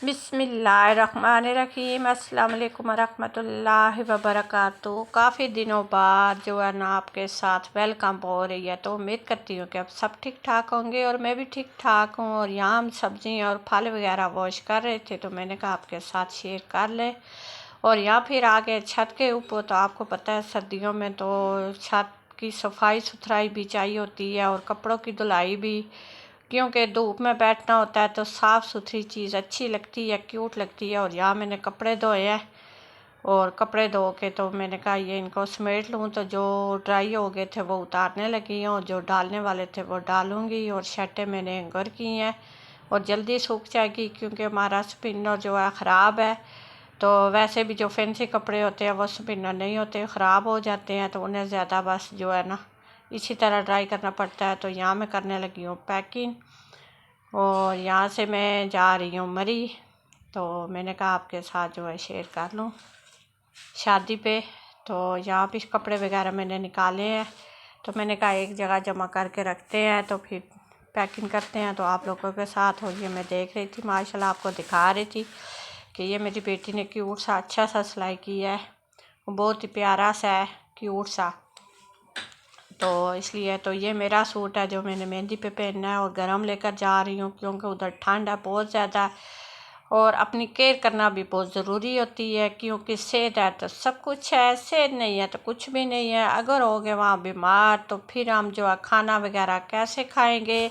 बिस्मिल्लाहिर्रहमानिर्रहीम। अस्सलाम वालेकुम रहमतुल्लाहि व बरकातुहू। काफ़ी दिनों बाद जो है ना आपके साथ वेलकम हो रही है, तो उम्मीद करती हूँ कि आप सब ठीक ठाक होंगे और मैं भी ठीक ठाक हूँ। और यहाँ हम सब्ज़ी और फल वगैरह वॉश कर रहे थे, तो मैंने कहा आपके साथ शेयर कर लें। और यहाँ फिर आगे छत के ऊपर, तो आपको पता है सर्दियों में तो छत की सफाई सुथराई भी चाहिए होती है और कपड़ों की धुलाई भी, क्योंकि धूप में बैठना होता है तो साफ़ सुथरी चीज़ अच्छी लगती है, क्यूट लगती है। और यहाँ मैंने कपड़े धोए हैं और कपड़े धो के तो मैंने कहा ये इनको समेट लूँ, तो जो ड्राई हो गए थे वो उतारने लगी हूँ, जो डालने वाले थे वो डालूँगी। और शर्टें मैंने हैंगर की हैं और जल्दी सूख जाएगी, क्योंकि हमारा स्पिनर जो है ख़राब है। तो वैसे भी जो फैंसी कपड़े होते हैं वो स्पिनर नहीं होते, ख़राब हो जाते हैं, तो उन्हें ज़्यादा बस जो है ना इसी तरह ड्राई करना पड़ता है। तो यहाँ मैं करने लगी हूँ पैकिंग और यहाँ से मैं जा रही हूँ मरी। तो मैंने कहा आपके साथ जो है शेयर कर लूँ शादी पे। तो यहाँ पे कपड़े वगैरह मैंने निकाले हैं, तो मैंने कहा एक जगह जमा करके रखते हैं, तो फिर पैकिंग करते हैं। तो आप लोगों के साथ हो, ये मैं देख रही थी, माशाल्लाह आपको दिखा रही थी कि ये मेरी बेटी ने क्यूट सा अच्छा सा सिलाई किया है, बहुत ही प्यारा सा है, क्यूट सा। तो इसलिए तो ये मेरा सूट है जो मैंने मेहंदी पे पहनना है और गरम लेकर जा रही हूँ, क्योंकि उधर ठंड है बहुत ज़्यादा और अपनी केयर करना भी बहुत ज़रूरी होती है, क्योंकि सेहत है तो सब कुछ है, सेहत नहीं है तो कुछ भी नहीं है। अगर हो गए वहाँ बीमार तो फिर हम जो है खाना वगैरह कैसे खाएंगे।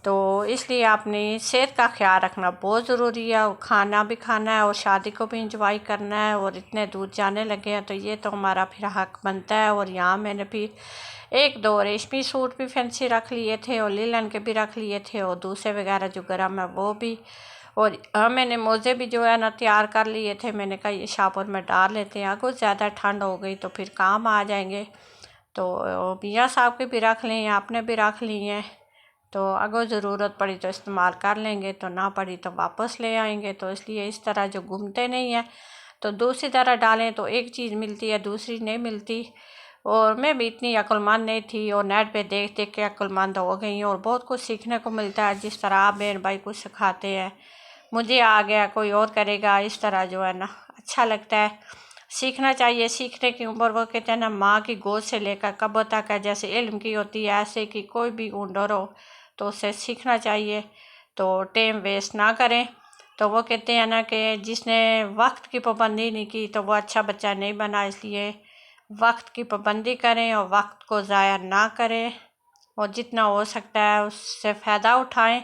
तो इसलिए अपनी सेहत का ख्याल रखना बहुत ज़रूरी है और खाना भी खाना है और शादी को भी इंजॉय करना है। और इतने दूर जाने लगे हैं तो ये तो हमारा फिर हक बनता है। और यहाँ मैंने फिर एक दो रेशमी सूट भी फैंसी रख लिए थे और लीलन के भी रख लिए थे और दूसरे वगैरह जो गर्म है वो भी। और मैंने मोज़े भी जो है ना तैयार कर लिए थे, मैंने कहा ये शापर में डाल लेते हैं, अगर ज़्यादा ठंड हो गई तो फिर काम आ जाएंगे। तो मियाँ साहब के भी रख लें, आपने भी रख लिए हैं, तो अगर ज़रूरत पड़ी तो इस्तेमाल कर लेंगे, तो ना पड़ी तो वापस ले आएंगे। तो इसलिए इस तरह जो घूमते नहीं हैं तो दूसरी तरह डालें तो एक चीज़ मिलती है दूसरी नहीं मिलती। और मैं भी इतनी अक्लमंद नहीं थी और नेट पे देख देख के अक्लमंद हो गई हूँ और बहुत कुछ सीखने को मिलता है। जिस तरह आप बहन भाई कुछ सिखाते हैं, मुझे आ गया, कोई और करेगा, इस तरह जो है ना अच्छा लगता है। सीखना चाहिए, सीखने की उम्र वो कहते हैं ना माँ की गोद से लेकर कब्र तक है, जैसे इल्म की होती है ऐसे की कोई भी हुनर हो तो उससे सीखना चाहिए, तो टाइम वेस्ट ना करें। तो वो कहते हैं ना कि जिसने वक्त की पाबंदी नहीं की तो वो अच्छा बच्चा नहीं बना, इसलिए वक्त की पाबंदी करें और वक्त को ज़ाया ना करें और जितना हो सकता है उससे फ़ायदा उठाएं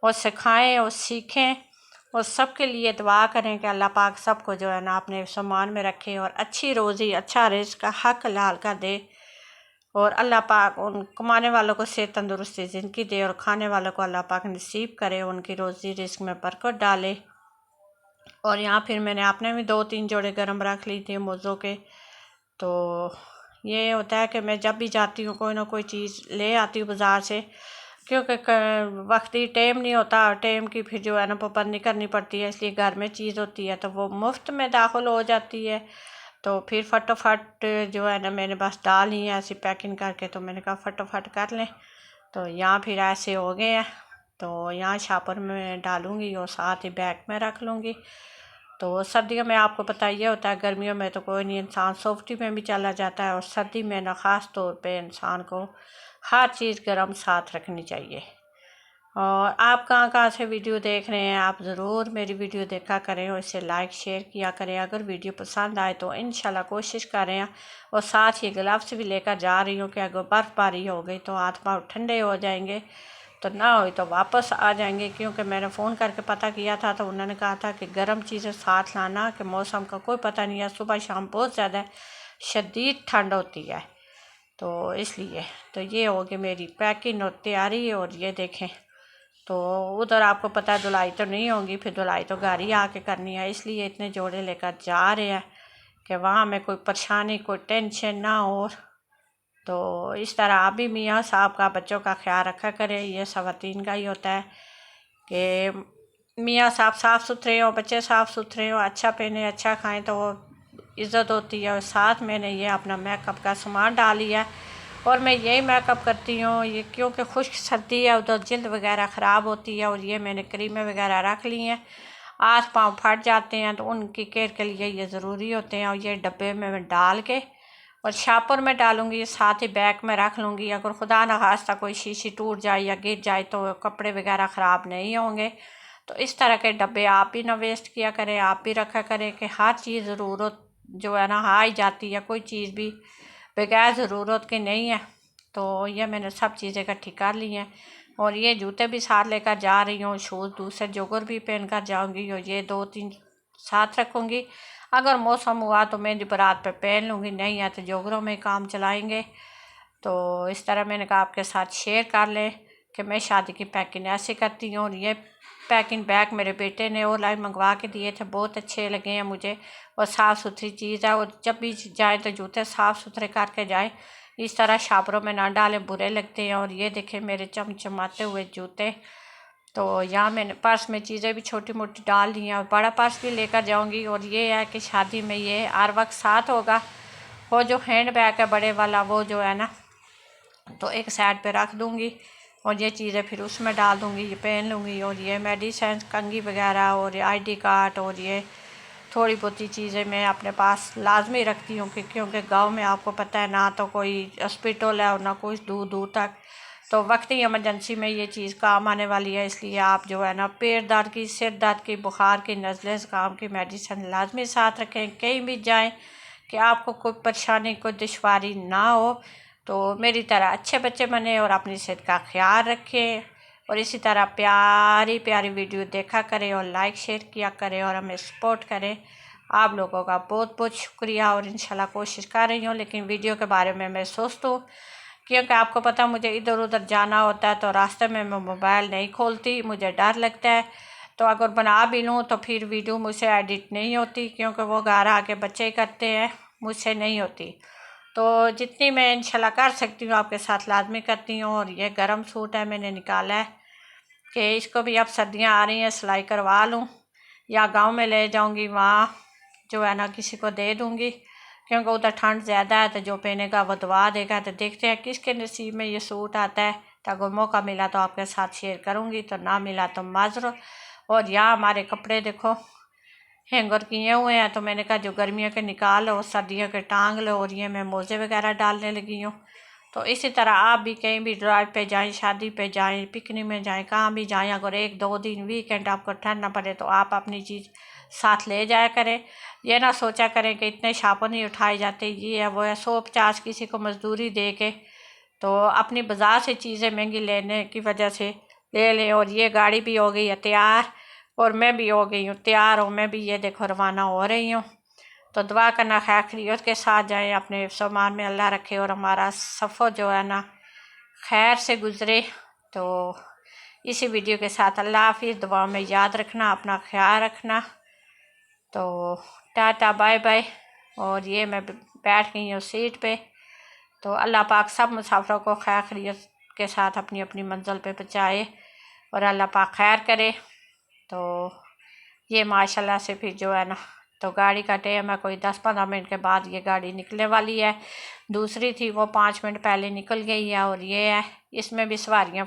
और सिखाएं और सीखें। और सबके लिए दुआ करें कि अल्लाह पाक सबको जो है ना अपने सम्मान में रखे और अच्छी रोज़ी अच्छा रिज़्क़ का हक हलाल का दे। और अल्लाह पाक उन कमाने वालों को सेहत तंदुरुस्ती ज़िंदगी दे और खाने वालों को अल्लाह पाक नसीब करे, उनकी रोज़ी रिज़्क़ में बरकत डाले। और यहाँ फिर मैंने अपने भी 2-3 जोड़े गरम रख ली थी मोज़ों के। तो ये होता है कि मैं जब भी जाती हूँ कोई ना कोई चीज़ ले आती हूँ बाज़ार से, क्योंकि वक्ती टाइम नहीं होता, टाइम की फिर जो है ना पाबंदी करनी पड़ती है, इसलिए घर में चीज़ होती है तो वो मुफ्त में दाखिल हो जाती है। तो फिर फटाफट जो है ना मैंने बस डाल ही है ऐसी पैकिंग करके, तो मैंने कहा फटाफट कर लें। तो यहाँ फिर ऐसे हो गए हैं, तो यहाँ शापर में डालूँगी और साथ ही बैग में रख लूँगी। तो सर्दियों में आपको पता ये होता है, गर्मियों में तो कोई नहीं, इंसान सॉफ्टी में भी चला जाता है और सर्दी में ना ख़ास तौर पे इंसान को हर चीज़ गर्म साथ रखनी चाहिए। और आप कहाँ कहाँ से वीडियो देख रहे हैं, आप ज़रूर मेरी वीडियो देखा करें और इसे लाइक शेयर किया करें। अगर वीडियो पसंद आए तो इंशाल्लाह कोशिश करें। और साथ ही ग्लव्स भी लेकर जा रही हूँ कि अगर बर्फ़बारी हो गई तो हाथ पाँव ठंडे हो जाएंगे, तो ना हो तो वापस आ जाएंगे, क्योंकि मैंने फ़ोन करके पता किया था तो उन्होंने कहा था कि गर्म चीज़ें साथ लाना, कि मौसम का कोई पता नहीं है, सुबह शाम बहुत ज़्यादा शदीद ठंड होती है। तो इसलिए तो ये होगी मेरी पैकिंग और तैयारी। और ये देखें, तो उधर आपको पता है धुलाई तो नहीं होगी, फिर धुलाई तो गाड़ी आके करनी है, इसलिए इतने जोड़े लेकर जा रहे हैं कि वहाँ में कोई परेशानी कोई टेंशन ना हो। तो इस तरह आप भी मियाँ साहब का बच्चों का ख्याल रखा करें, ये ख़वातीन का ही होता है कि मियाँ साहब साफ़ सुथरे हो, बच्चे साफ़ सुथरे हो, अच्छा पहने अच्छा खाएं तो वो इज़्ज़त होती है। और साथ मैंने ये अपना मेकअप का सामान डाल लिया और मैं यही मेकअप करती हूँ, ये क्योंकि खुश्क सर्दी है, उधर जल्द वगैरह ख़राब होती है। और ये मैंने क्रीमें वगैरह रख ली हैं हाथ पाँव फट जाते हैं, तो उनकी केयर के लिए ये ज़रूरी होते हैं। और ये डब्बे में मैं डाल के और शापर में डालूँगी, साथ ही बैग में रख लूँगी। अगर खुदा न खास्ता कोई शीशी टूट जाए या गिर जाए तो कपड़े वगैरह ख़राब नहीं होंगे। तो इस तरह के डब्बे आप भी ना वेस्ट किया करें, आप भी रखा करें कि हर चीज़ ज़रूरत जो है ना आ ही जाती है, कोई चीज़ भी बगैर ज़रूरत की नहीं है। तो ये मैंने सब चीज़ें इकट्ठी कर ली हैं। और ये जूते भी साथ लेकर जा रही हूँ, शूज़ दूसरे जोगर भी पहन कर जाऊँगी, और ये 2-3 साथ रखूँगी। अगर मौसम हुआ तो मेहंदी बारात पे पहन लूँगी, नहीं है तो जोगरों में काम चलाएँगे। तो इस तरह मैंने कहा आपके साथ शेयर कर लें कि मैं शादी की पैकिंग ऐसे करती हूँ। और ये पैकिंग बैग मेरे बेटे ने ऑनलाइन मंगवा के दिए थे, बहुत अच्छे लगे हैं मुझे, और साफ़ सुथरी चीज़ है। और जब भी जाए तो जूते साफ़ सुथरे करके जाएं, इस तरह शापरों में ना डालें, बुरे लगते हैं। और ये देखें मेरे चमचमाते हुए जूते। तो यहाँ मैंने पर्स में चीज़ें भी छोटी मोटी डाल दी हैं, और बड़ा पर्स भी लेकर जाऊँगी। और ये है कि शादी में ये हर वक्त साथ होगा। वो जो हैंड बैग है बड़े वाला, वो जो है ना, तो एक साइड पे रख दूँगी, और ये चीज़ें फिर उसमें डाल दूँगी, ये पहन लूँगी। और ये मेडिसिन, कंघी वगैरह, और ये ID कार्ड, और ये थोड़ी बहुत चीज़ें मैं अपने पास लाजमी रखती हूँ, क्योंकि गांव में आपको पता है ना तो कोई हॉस्पिटल है और ना कोई दूर दूर तक, तो वक्ती इमरजेंसी में ये चीज़ काम आने वाली है। इसलिए आप जो है ना पेट दर्द की, सिर दर्द की, बुखार की, नज़ले ज़ुकाम की मेडिसिन लाजमी साथ रखें। कहीं भी जाएँ कि आपको कोई परेशानी, कोई दुश्वारी ना हो। तो मेरी तरह अच्छे बच्चे बने और अपनी सेहत का ख्याल रखें। और इसी तरह प्यारी प्यारी वीडियो देखा करें, और लाइक शेयर किया करें, और हमें सपोर्ट करें। आप लोगों का बहुत बहुत शुक्रिया। और इंशाल्लाह कोशिश कर रही हूँ, लेकिन वीडियो के बारे में मैं सोचती हूँ, क्योंकि आपको पता मुझे इधर उधर जाना होता है, तो रास्ते में मैं मोबाइल नहीं खोलती, मुझे डर लगता है। तो अगर बना भी लूँ तो फिर वीडियो मुझसे एडिट नहीं होती, क्योंकि वो घर आके बच्चे करते हैं, मुझसे नहीं होती। तो जितनी मैं इंशाल्लाह कर सकती हूँ आपके साथ लाजमी करती हूँ। और ये गर्म सूट है, मैंने निकाला है कि इसको भी अब सर्दियाँ आ रही हैं, सिलाई करवा लूँ, या गांव में ले जाऊँगी, वहाँ जो है ना किसी को दे दूँगी, क्योंकि उधर ठंड ज़्यादा है। तो जो पहनेगा वो दवा देगा। तो देखते हैं किसके नसीब में ये सूट आता है। तो अगर मौका मिला तो आपके साथ शेयर करूँगी, तो ना मिला तो माजरो। और यहाँ हमारे कपड़े देखो हैंगर किए हुए हैं, तो मैंने कहा जो गर्मियों के निकाल लो, सर्दियों के टांग लो। और ये मैं मोज़े वगैरह डालने लगी हूँ। तो इसी तरह आप भी कहीं भी ड्राइव पे जाएं, शादी पे जाएं, पिकनिक में जाएं, कहाँ भी जाएं, अगर 1-2 दिन वीकेंड आपको ठहरना पड़े तो आप अपनी चीज़ साथ ले जाया करें। ये ना सोचा करें कि इतने शापर नहीं उठाए जाते, ये है वो है, 100-50 किसी को मजदूरी दे के तो अपनी बाज़ार से चीज़ें महंगी लेने की वजह से ले लें। और ये गाड़ी भी हो गई है तैयार, और मैं भी हो गई हूँ तैयार, और मैं भी ये देखो रवाना हो रही हूँ। तो दुआ करना खैर खैरियत के साथ जाएं, अपने सामान में अल्लाह रखे, और हमारा सफ़र जो है ना खैर से गुज़रे। तो इसी वीडियो के साथ अल्लाह हाफिज़। दुआ में याद रखना, अपना ख्याल रखना। तो टाटा बाय बाय। और ये मैं बैठ गई हूँ सीट पे। तो अल्लाह पाक सब मुसाफिरों को खैर खैरियत के साथ अपनी अपनी मंजिल पे पहुँचाए, और अल्लाह पाक खैर करे। तो ये माशाल्लाह से फिर जो है ना, तो गाड़ी का टाइम है, कोई 10-15 मिनट के बाद ये गाड़ी निकलने वाली है। दूसरी थी वो 5 मिनट पहले निकल गई है। और ये है, इसमें भी सवारियाँ